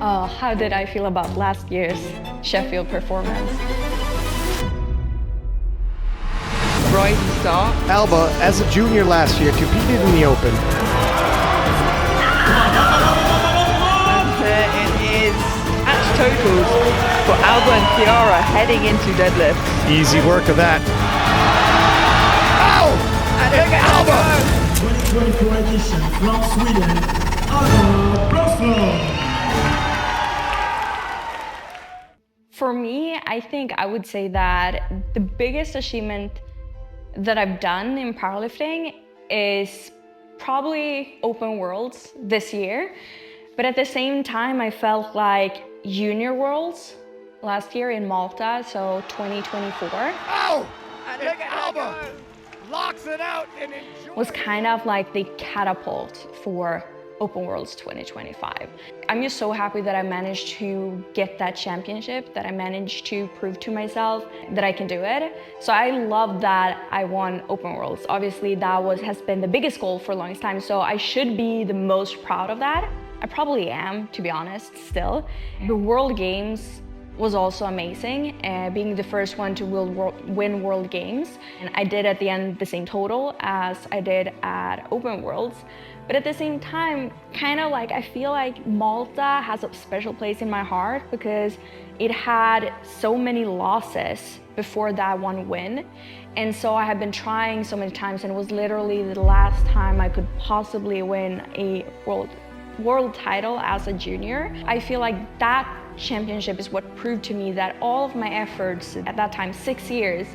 Oh, how did I feel about last year's Sheffield performance? Rising star. Alba, as a junior last year, competed in the Open. And there it is. Match totals for Alba and Chiara heading into deadlift. Easy work of that. Ow! And look at Alba! 2024 edition from Sweden, Alba Boström. For me, I think I would say that the biggest achievement that I've done in powerlifting is probably Open Worlds this year. But at the same time, I felt like Junior Worlds last year in Malta, so 2024. Ow! And look at Alba! Locks it out and enjoys. Was kind of like the catapult for Open Worlds 2025. I'm just so happy that I managed to get that championship, that I managed to prove to myself that I can do it. So I love that I won Open Worlds. Obviously that has been the biggest goal for the longest time, so I should be the most proud of that. I probably am, to be honest, still. The World Games was also amazing, being the first one to win World Games. And I did at the end the same total as I did at Open Worlds. But at the same time, kind of like I feel like Malta has a special place in my heart because it had so many losses before that one win. And so I have been trying so many times, and it was literally the last time I could possibly win a world title as a junior. I feel like that championship is what proved to me that all of my efforts at that time, 6 years,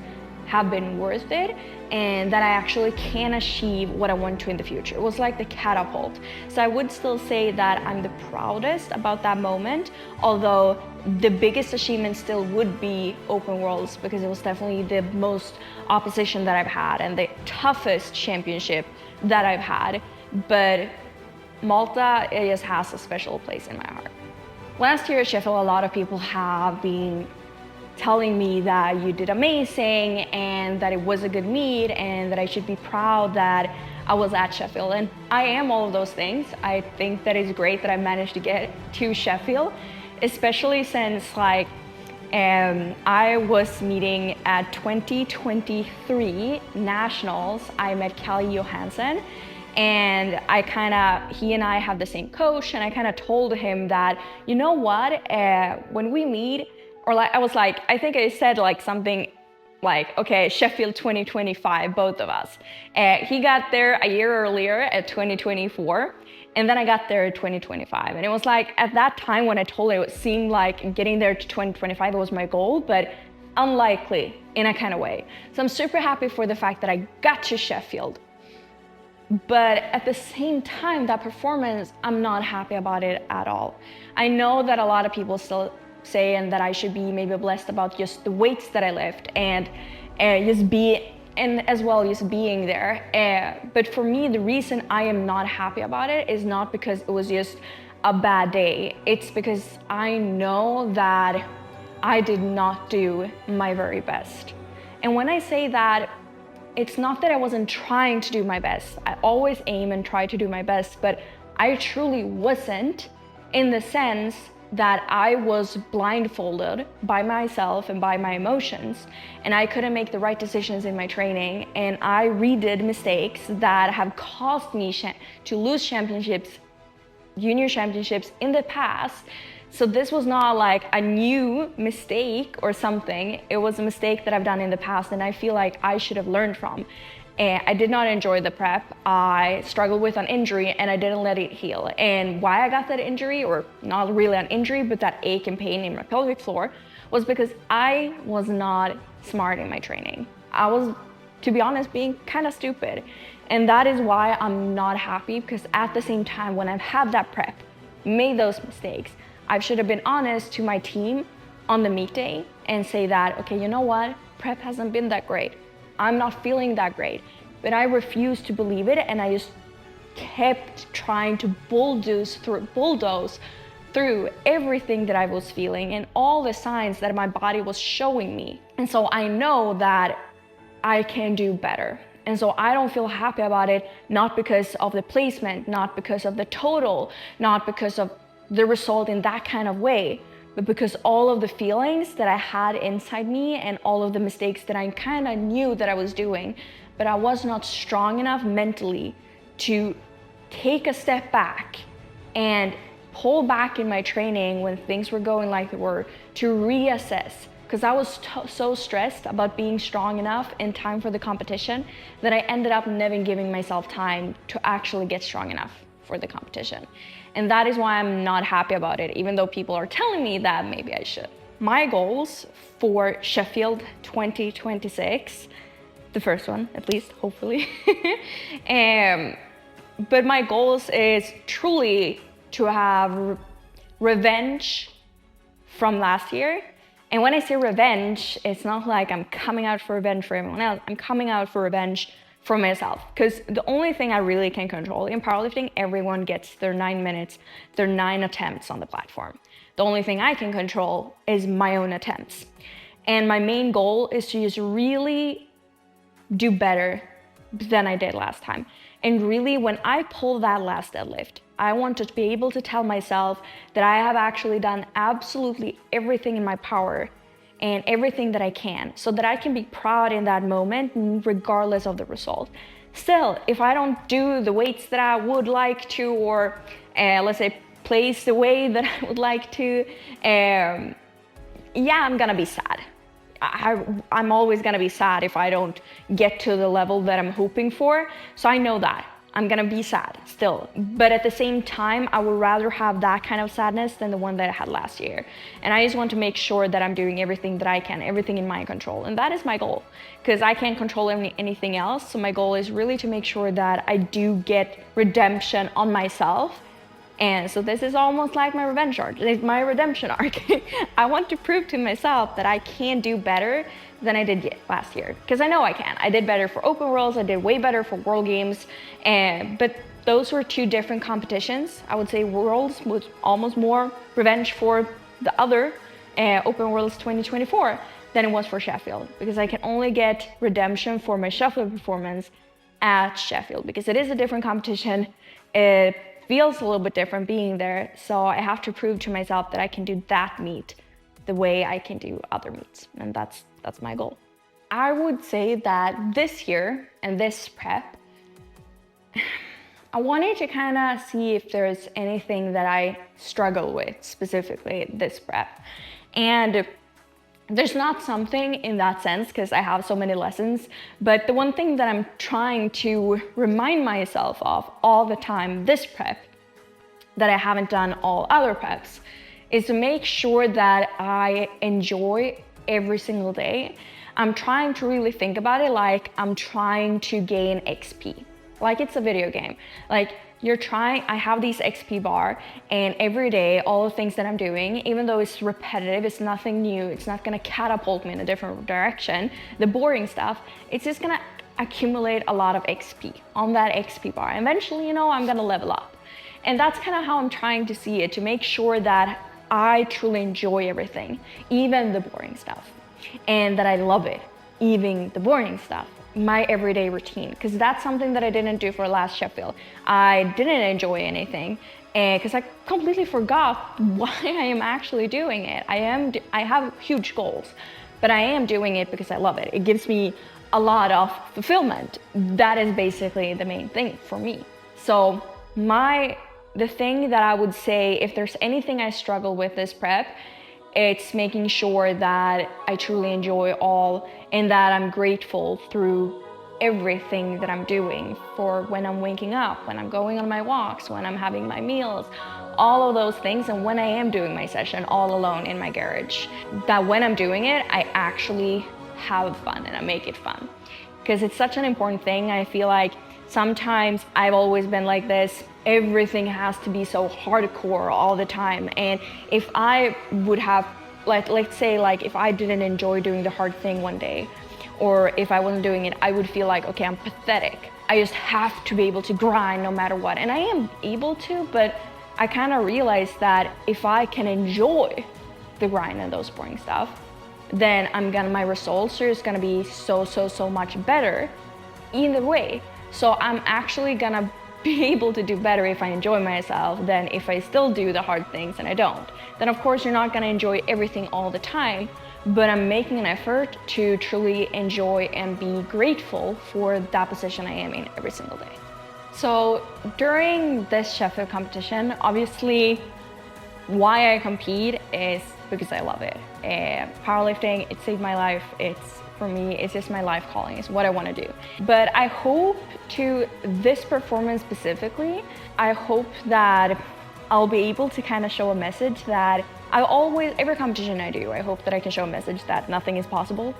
have been worth it, and that I actually can achieve what I want to in the future. It was like the catapult. So I would still say that I'm the proudest about that moment, although the biggest achievement still would be Open Worlds, because it was definitely the most opposition that I've had and the toughest championship that I've had. But Malta, it just has a special place in my heart. Last year at Sheffield, a lot of people have been telling me that you did amazing and that it was a good meet and that I should be proud that I was at Sheffield. And I am all of those things. I think that it's great that I managed to get to Sheffield, especially since I was meeting at 2023 Nationals. I met Kelly Johansson. And he and I have the same coach, and I kind of told him that, you know what, when we meet, I think I said something like, okay, Sheffield 2025, both of us. He got there a year earlier at 2024, and then I got there at 2025. And it was like, at that time when I told him, it seemed like getting there to 2025 was my goal, but unlikely in a kind of way. So I'm super happy for the fact that I got to Sheffield. But at the same time, that performance, I'm not happy about it at all. I know that a lot of people still say and that I should be maybe blessed about just the weights that I lift and just being there. But for me, the reason I am not happy about it is not because it was just a bad day. It's because I know that I did not do my very best. And when I say that, it's not that I wasn't trying to do my best. I always aim and try to do my best, but I truly wasn't, in the sense that I was blindfolded by myself and by my emotions, and I couldn't make the right decisions in my training, and I redid mistakes that have caused me to lose championships, junior championships in the past. So this was not like a new mistake or something. It was a mistake that I've done in the past, and I feel like I should have learned from. And I did not enjoy the prep. I struggled with an injury and I didn't let it heal. And why I got that injury, or not really an injury, but that ache and pain in my pelvic floor, was because I was not smart in my training. I was, to be honest, being kind of stupid. And that is why I'm not happy, because at the same time, when I've had that prep, made those mistakes, I should have been honest to my team on the meet day and say that, okay, you know what? Prep hasn't been that great. I'm not feeling that great. But I refused to believe it, and I just kept trying to bulldoze through everything that I was feeling and all the signs that my body was showing me. And so I know that I can do better. And so I don't feel happy about it, not because of the placement, not because of the total, not because of the result in that kind of way, but because all of the feelings that I had inside me and all of the mistakes that I kind of knew that I was doing, but I was not strong enough mentally to take a step back and pull back in my training when things were going like they were, to reassess. Because I was so stressed about being strong enough in time for the competition that I ended up never giving myself time to actually get strong enough for the competition. And that is why I'm not happy about it, even though people are telling me that maybe I should. My goals for Sheffield 2026, the first one at least, hopefully. But my goals is truly to have revenge from last year. And when I say revenge, it's not like I'm coming out for revenge for everyone else. I'm coming out for revenge for myself. Because the only thing I really can control in powerlifting, everyone gets their 9 minutes, their 9 attempts on the platform. The only thing I can control is my own attempts. And my main goal is to just really do better than I did last time. And really, when I pull that last deadlift, I want to be able to tell myself that I have actually done absolutely everything in my power and everything that I can, so that I can be proud in that moment regardless of the result. Still, if I don't do the weights that I would like to, or let's say place the way that I would like to, yeah, I'm gonna be sad. I'm always gonna be sad if I don't get to the level that I'm hoping for. So I know that I'm gonna be sad still. But at the same time, I would rather have that kind of sadness than the one that I had last year. And I just want to make sure that I'm doing everything that I can, everything in my control. And that is my goal, because I can't control anything else. So my goal is really to make sure that I do get redemption on myself. And so this is almost like my revenge arc, it's my redemption arc. I want to prove to myself that I can do better than I did last year, because I know I can. I did better for Open Worlds, I did way better for World Games, but those were two different competitions. I would say Worlds was almost more revenge for the other Open Worlds 2024 than it was for Sheffield, because I can only get redemption for my Sheffield performance at Sheffield, because it is a different competition. It feels a little bit different being there, so I have to prove to myself that I can do that meet the way I can do other meets, and that's my goal. I would say that this year and this prep, I wanted to kind of see if there's anything that I struggle with specifically this prep, and there's not something in that sense because I have so many lessons, but the one thing that I'm trying to remind myself of all the time this prep, that I haven't done all other preps, is to make sure that I enjoy every single day. I'm trying to really think about it like I'm trying to gain XP, like it's a video game. Like I have these XP bar, and every day, all the things that I'm doing, even though it's repetitive, it's nothing new, it's not gonna catapult me in a different direction, the boring stuff, it's just gonna accumulate a lot of XP on that XP bar. Eventually, I'm gonna level up. And that's kind of how I'm trying to see it, to make sure that I truly enjoy everything, even the boring stuff, and that I love it, even the boring stuff. My everyday routine, because that's something that I didn't do for last Sheffield. I didn't enjoy anything because I completely forgot why I am actually doing it. I have huge goals, but I am doing it because I love it. It gives me a lot of fulfillment. That is basically the main thing for me. So the thing that I would say, if there's anything I struggle with this prep, it's making sure that I truly enjoy all, and that I'm grateful through everything that I'm doing, for when I'm waking up, when I'm going on my walks, when I'm having my meals, all of those things, and when I am doing my session all alone in my garage. That when I'm doing it, I actually have fun and I make it fun. Because it's such an important thing. I feel like sometimes I've always been like this, everything has to be so hardcore all the time. And if I would have, let's say if I didn't enjoy doing the hard thing one day, or if I wasn't doing it, I would feel like, okay, I'm pathetic. I just have to be able to grind no matter what. And I am able to, but I kind of realized that if I can enjoy the grind and those boring stuff, then my results are just gonna be so much better either way. So I'm actually gonna be able to do better if I enjoy myself than if I still do the hard things and I don't. Then of course you're not gonna enjoy everything all the time, but I'm making an effort to truly enjoy and be grateful for that position I am in every single day. So during this Sheffield competition, obviously why I compete is because I love it. Powerlifting, it saved my life. For me, it's just my life calling. It's what I want to do. But I hope to this performance specifically, I hope that I'll be able to kind of show a message that every competition I do, I hope that I can show a message that nothing is possible.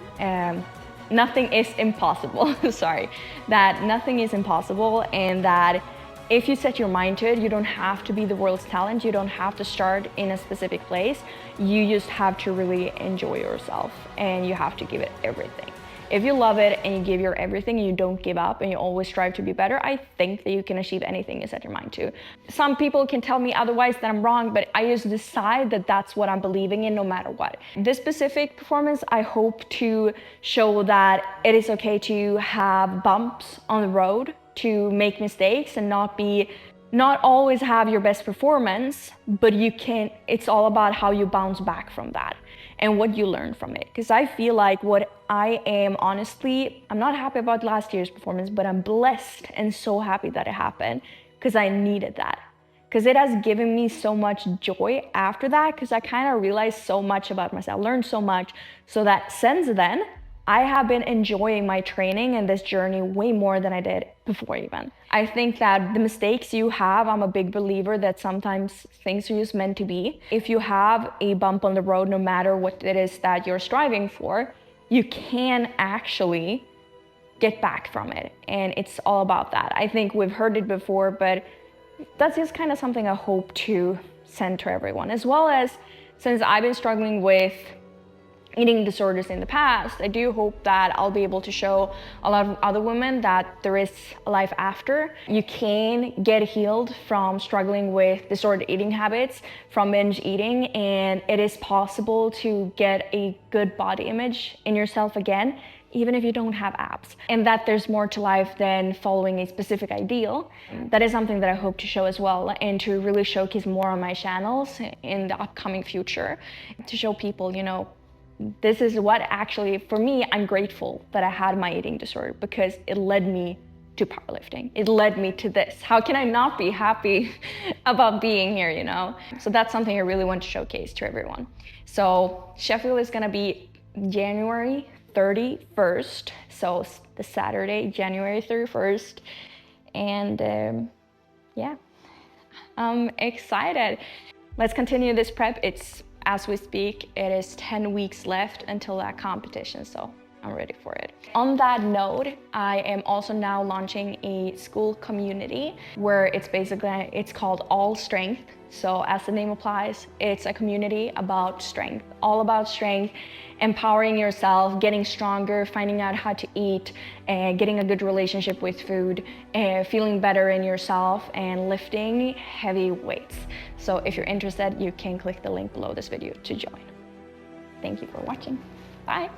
Nothing is impossible, sorry. That nothing is impossible, and that if you set your mind to it, you don't have to be the world's talent. You don't have to start in a specific place. You just have to really enjoy yourself, and you have to give it everything. If you love it and you give your everything and you don't give up and you always strive to be better, I think that you can achieve anything you set your mind to. Some people can tell me otherwise, that I'm wrong, but I just decide that that's what I'm believing in no matter what. This specific performance, I hope to show that it is okay to have bumps on the road, to make mistakes and not always have your best performance, but it's all about how you bounce back from that and what you learn from it. Because I feel like I'm not happy about last year's performance, but I'm blessed and so happy that it happened, because I needed that. Because it has given me so much joy after that, because I kind of realized so much about myself, learned so much, so that since then, I have been enjoying my training and this journey way more than I did before even. I think that the mistakes you have, I'm a big believer that sometimes things are just meant to be. If you have a bump on the road, no matter what it is that you're striving for, you can actually get back from it. And it's all about that. I think we've heard it before, but that's just kind of something I hope to send to everyone. As well as, since I've been struggling with eating disorders in the past, I do hope that I'll be able to show a lot of other women that there is a life after. You can get healed from struggling with disordered eating habits, from binge eating, and it is possible to get a good body image in yourself again, even if you don't have abs. And that there's more to life than following a specific ideal. That is something that I hope to show as well, and to really showcase more on my channels in the upcoming future, to show people, this is what actually, for me, I'm grateful that I had my eating disorder, because it led me to powerlifting. It led me to this. How can I not be happy about being here, So that's something I really want to showcase to everyone. So Sheffield is gonna be January 31st. So the Saturday, January 31st. And yeah, I'm excited. Let's continue this prep. As we speak, it is 10 weeks left until that competition, so I'm ready for it. On that note, I am also now launching a school community where it's called ALLSTRENGTH. So as the name applies, it's a community about strength, all about strength, empowering yourself, getting stronger, finding out how to eat, getting a good relationship with food, feeling better in yourself, and lifting heavy weights. So if you're interested, you can click the link below this video to join. Thank you for watching. Bye.